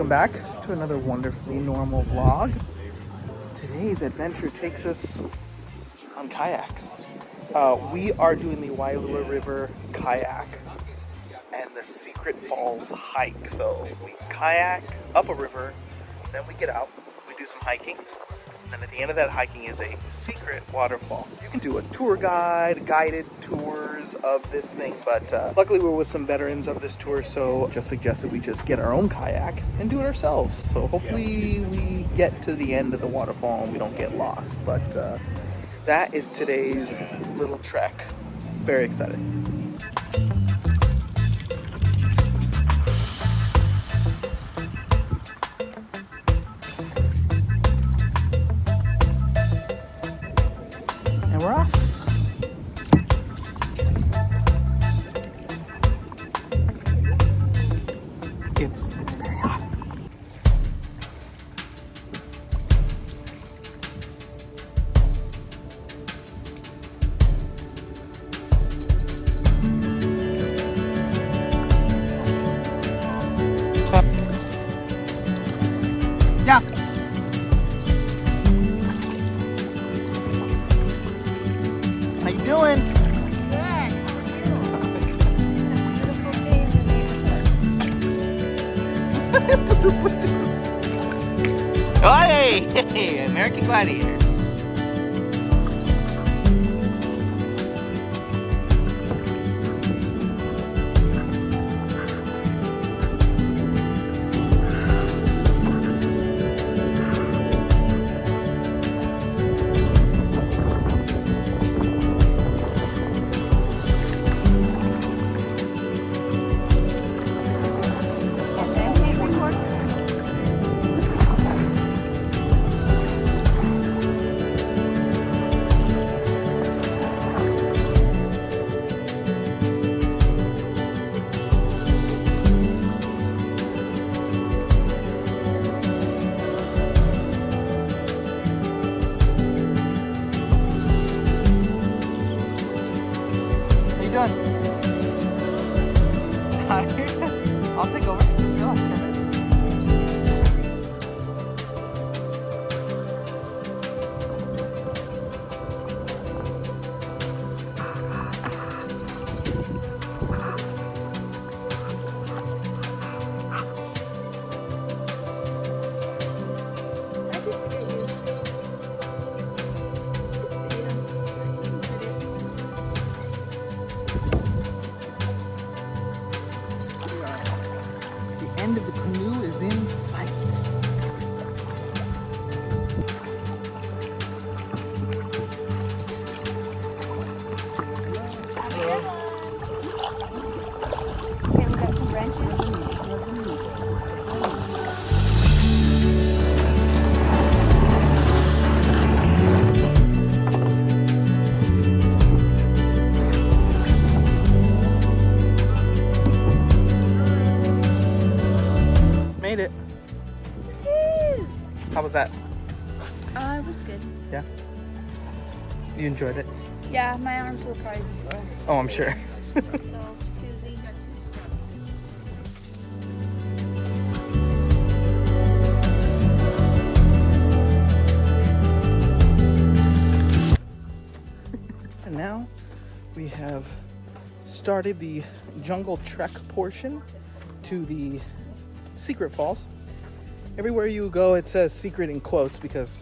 welcome back to another wonderfully normal vlog. Today's adventure takes us on kayaks. We are doing the Wailua River kayak and the Secret Falls hike. So we kayak up a river, then we get out, we do some hiking, and at the end of that hiking is a secret waterfall. You can do a tour guide, guided tours of this thing, but luckily we're with some veterans of this tour, so just suggested we just get our own kayak and do it ourselves. So hopefully we get to the end of the waterfall and we don't get lost, but that is today's little trek. Very excited. And we're off. It's very hot. Yeah. How you doing? Good. How are you? Beautiful day in the neighborhood. To the bushes. Oh, hey, American Gladiators. Done. Tired? I'll take over. Just relax for a minute. The end of the canoe is in sight. Okay, we got some branches. Made it. How was that? It was good. Yeah? You enjoyed it? Yeah, my arms will probably be sore. Oh, I'm sure. So, Tuesday. And now we have started the jungle trek portion to the Secret Falls. Everywhere you go it says secret in quotes because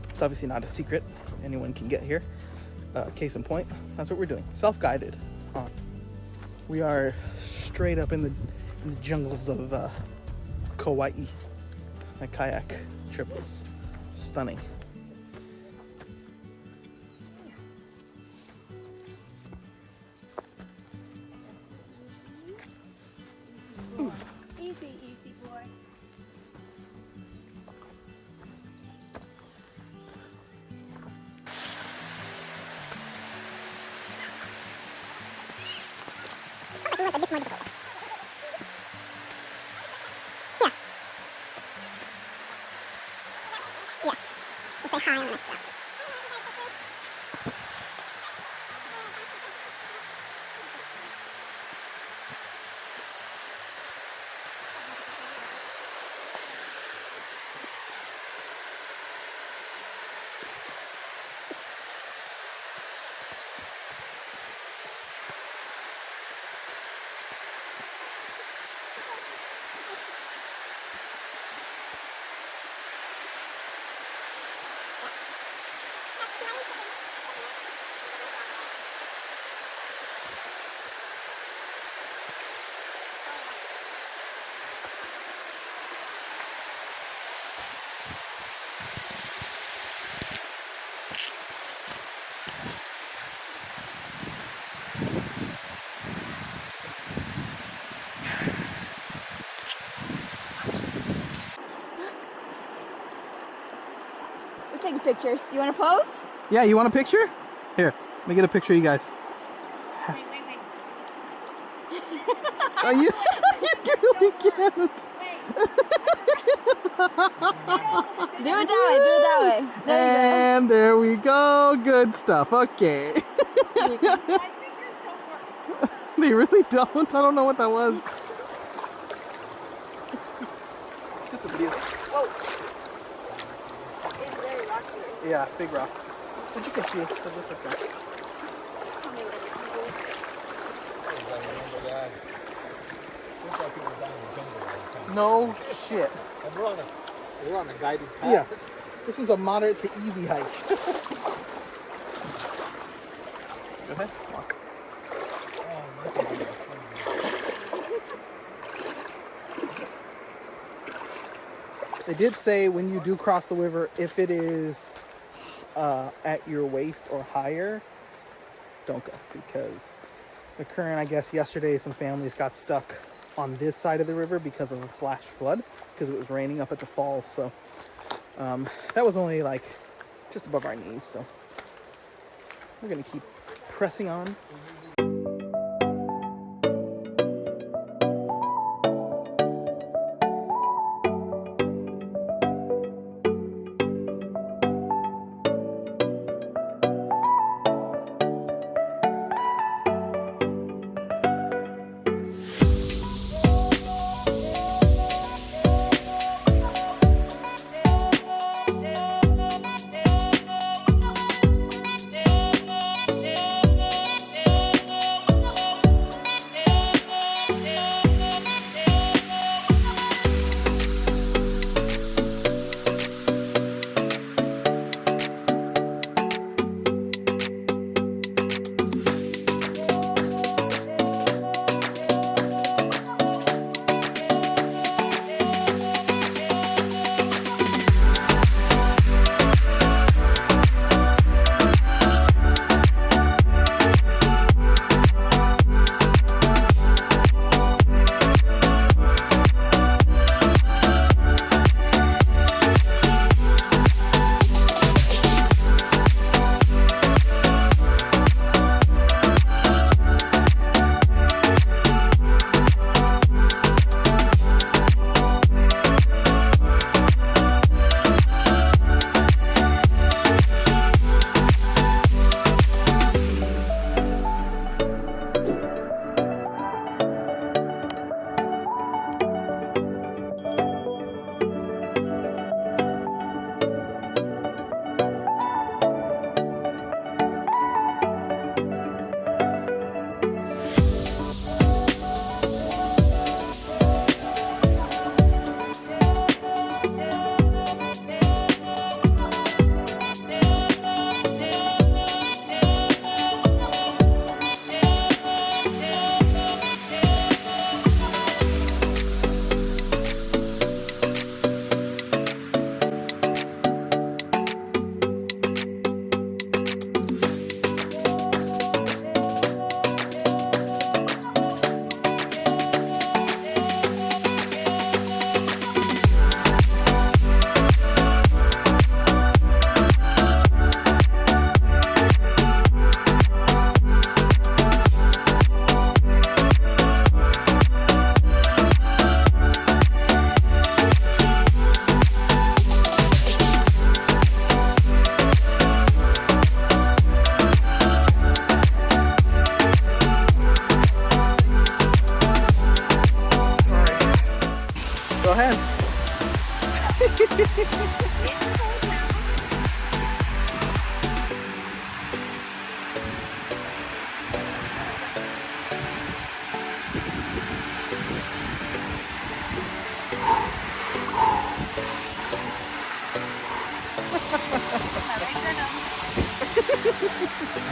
it's obviously not a secret. Anyone can get here. Case in point, that's what we're doing. Self-guided. We are straight up in the jungles of Kauai. My kayak trip was stunning. Easy, easy boy. Yes. We'll say hi on the next round. taking pictures. You want to pose? Yeah, you want a picture? Here, let me get a picture of you guys. Wait. Are you really can't. Wait. Do it that way. There And there we go. Good stuff. Okay. you go. They really don't. I don't know what that was. Just a video. Whoa. It's very rocky. Yeah, big rock. But you can see it. So just like that. No shit. And we're on a guided path. Yeah. This is a moderate to easy hike. Go ahead. Walk. They did say when you do cross the river, if it is at your waist or higher, don't go, because the current, I guess yesterday some families got stuck on this side of the river because of a flash flood, because it was raining up at the falls. So that was only like just above our knees, so we're gonna keep pressing on.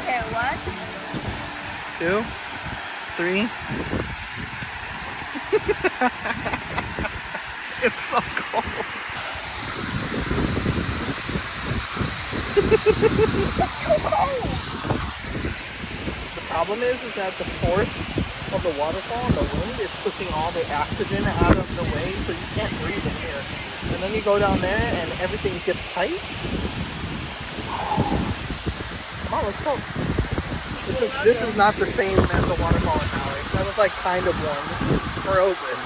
Okay, 1, 2, 3. It's so cold. It's too cold. The problem is that the force of the waterfall and the wind is pushing all the oxygen out of the way, so you can't breathe in here. And then you go down there and everything gets tight. Oh, let's go. This is not the same as the waterfall in Maui. That was like kind of warm. This is frozen.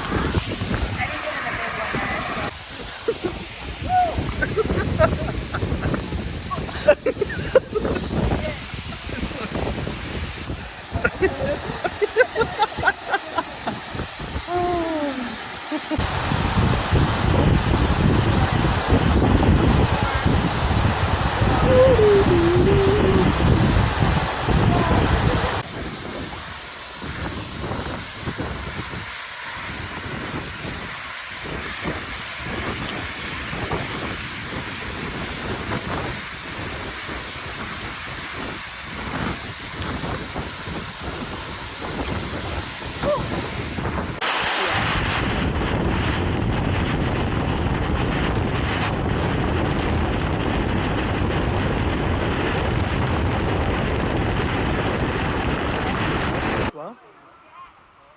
Well,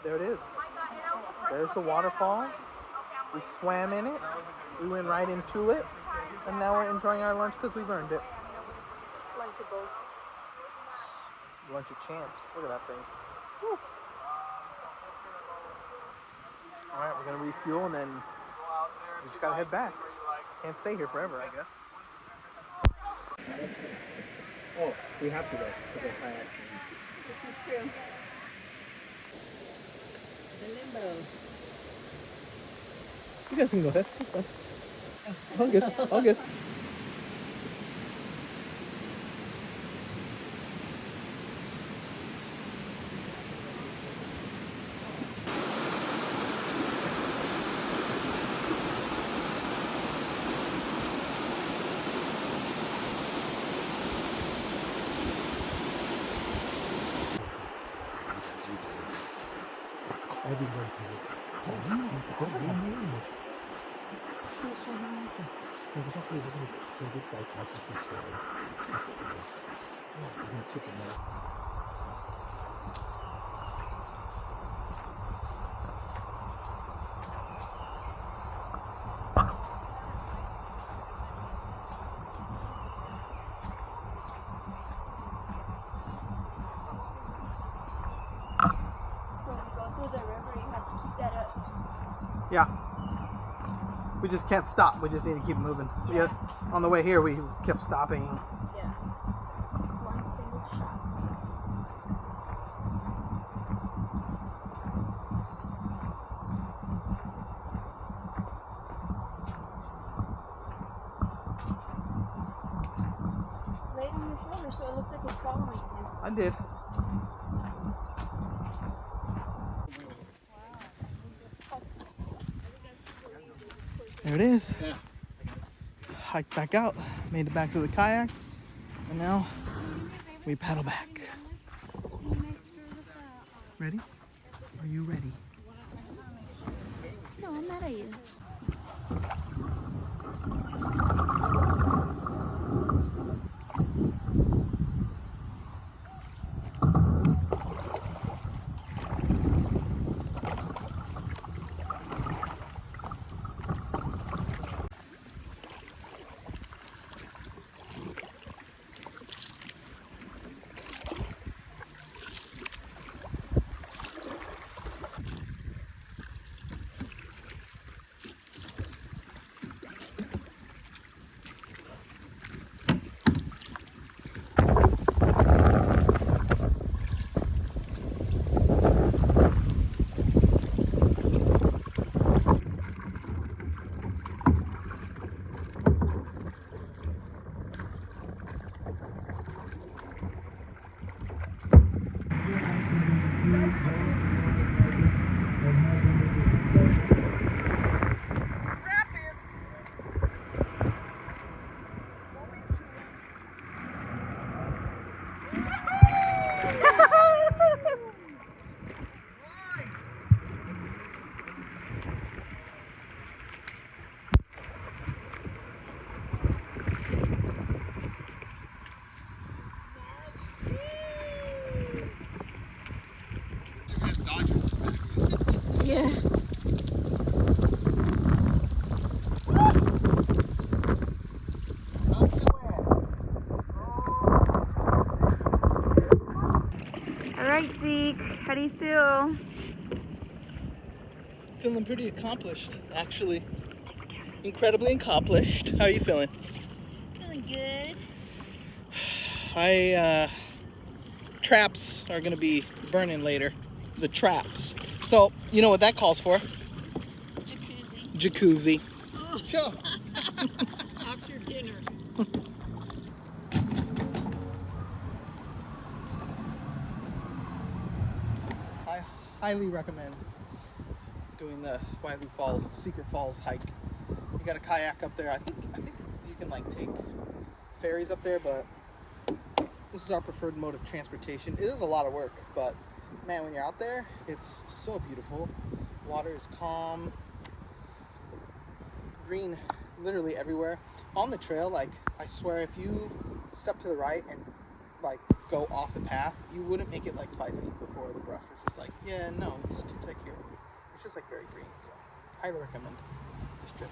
there it is. There's the waterfall. We swam in it. We went right into it. And now we're enjoying our lunch because we've earned it. Lunchables. Lunch of champs. Look at that thing. Woo. Alright, we're going to refuel and then we just got to head back. Can't stay here forever, I guess. Oh, we have to go to the kayak. This is true. You guys can go ahead. It's fine. All good. All good. Yeah. We just can't stop. We just need to keep moving. Yeah. On the way here, we kept stopping. Yeah. One single shot. Lay it on your shoulder so it looks like it's following you. I did. There it is. Yeah. Hiked back out, made it back to the kayaks, and now we paddle back. Ready? Are you ready? No, I'm mad at you. feeling pretty accomplished, actually. Incredibly accomplished. How are you feeling? Feeling good. Traps are gonna be burning later. The traps. So, you know what that calls for? Jacuzzi. Jacuzzi. Oh. Sure. After dinner. I highly recommend doing the Wailua Falls, Secret Falls hike. You got a kayak up there. I think you can like take ferries up there, but this is our preferred mode of transportation. It is a lot of work, but man, when you're out there, it's so beautiful. Water is calm, green literally everywhere. On the trail, like, I swear if you step to the right and like go off the path, you wouldn't make it like 5 feet before the brush was just like, yeah, no, it's too thick here. It's just like very green, so highly recommend this trip.